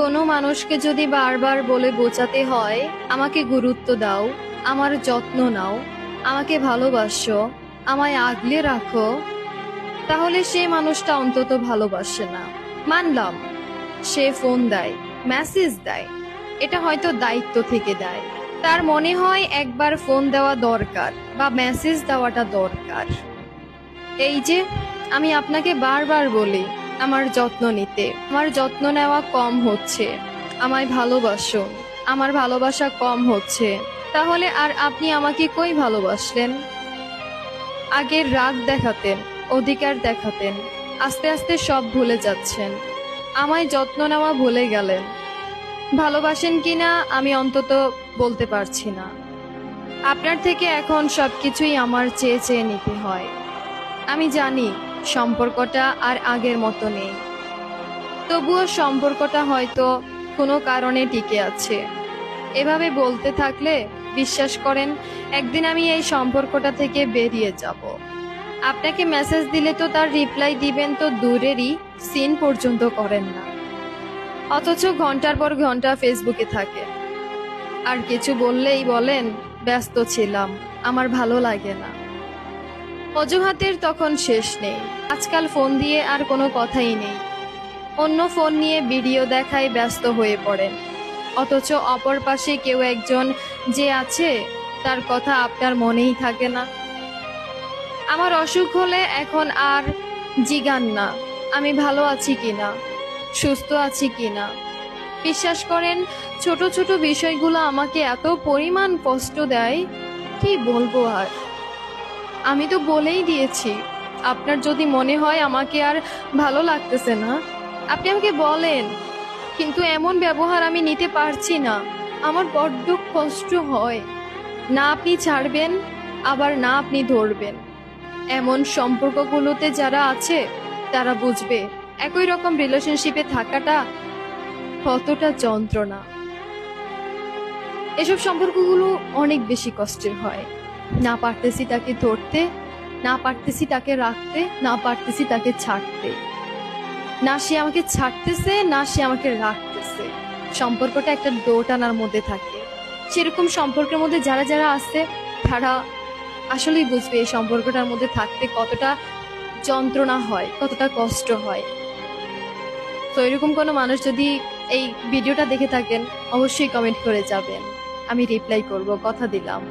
কোনো মানুষকে যদি বারবার বলে বোঝাতে হয় আমাকে গুরুত্ব দাও, আমার যত্ন নাও, আমাকে ভালোবাসো, আমায় আগলে রাখো, তাহলে সে মানুষটা অন্তত ভালোবাসে না। মানলাম সে ফোন দেয়, মেসেজ দেয়, এটা হয়তো দায়িত্ব থেকে দেয়, তার মনে হয় একবার ফোন দেওয়া দরকার বা মেসেজ দেওয়াটা দরকার। এই যে আমি আপনাকে বারবার বলি আমার যত্ন নিতে, আমার যত্ন নেওয়া কম হচ্ছে, আমায় ভালোবাসুন, আমার ভালোবাসা কম হচ্ছে, তাহলে আর আপনি আমাকে কই ভালোবাসলেন? আগের রাগ দেখাতেন, অধিকার দেখাতেন, আস্তে আস্তে সব ভুলে যাচ্ছেন, আমায় যত্ন নেওয়া ভুলে গেলেন। ভালোবাসেন কিনা আমি অন্তত বলতে পারছি না। আপনার থেকে এখন সবকিছুই আমার চেয়ে চেয়ে নিতে হয়। আমি জানি সম্পর্কটা আর আগের মতো নেই, তবুও সম্পর্কটা হয়তো কোনো কারণে টিকে আছে। এভাবে বলতে থাকলে বিশ্বাস করেন একদিন আমি এই সম্পর্কটা থেকে বেরিয়ে যাব। আপনাকে মেসেজ দিলে তো তার রিপ্লাই দিবেন তো দূরেরই, সিন পর্যন্ত করেন না, অথচ ঘন্টার পর ঘন্টা ফেসবুকে থাকে। আর কিছু বললেই বলেন ব্যস্ত ছিলাম, আমার ভালো লাগে না। অজুহাতের তখন শেষ নেই। আজকাল ফোন দিয়ে আর কোনো কথাই নেই, অন্য ফোন নিয়ে ভিডিও দেখায় ব্যস্ত হয়ে পড়েন, অথচ অপর পাশে কেউ একজন যে আছে তার কথা আপনার মনেই থাকে না। আমার অসুখ হলে এখন আর জিগান না আমি ভালো আছি কিনা, সুস্থ আছি কিনা। বিশ্বাস করেন ছোট ছোট বিষয়গুলো আমাকে এত পরিমাণ কষ্ট দেয়, কি বলবো আর। আমি তো বলেই দিয়েছি আপনার যদি মনে হয় আমাকে আর ভালো লাগতেছে না আপনি আমাকে বলেন, কিন্তু এমন ব্যবহার আমি নিতে পারছি না, আমার বড্ড কষ্ট হয়। না আপনি ছাড়বেন, আবার না আপনি ধরবেন। এমন সম্পর্কগুলোতে যারা আছে তারা বুঝবে একই রকম রিলেশনশিপে থাকাটা কতটা যন্ত্রণা। এসব সম্পর্কগুলো অনেক বেশি কষ্টের হয়। না পারতেছি তাকে ধরতে, না পারতেছি তাকে রাখতে, না পারতেছি তাকে ছাড়তে, না সে আমাকে ছাড়তেছে না সে আমাকে রাখতেছে। সম্পর্কটা একটা দোটানার মধ্যে থাকে। সেরকম সম্পর্কের মধ্যে যারা যারা আছে তারা আসলেই বুঝবে এই সম্পর্কটার মধ্যে থাকতে কতটা যন্ত্রণা হয়, কতটা কষ্ট হয়। তো এরকম কোনো মানুষ যদি এই ভিডিওটা দেখে থাকেন অবশ্যই কমেন্ট করে যাবেন, আমি রিপ্লাই করব, কথা দিলাম।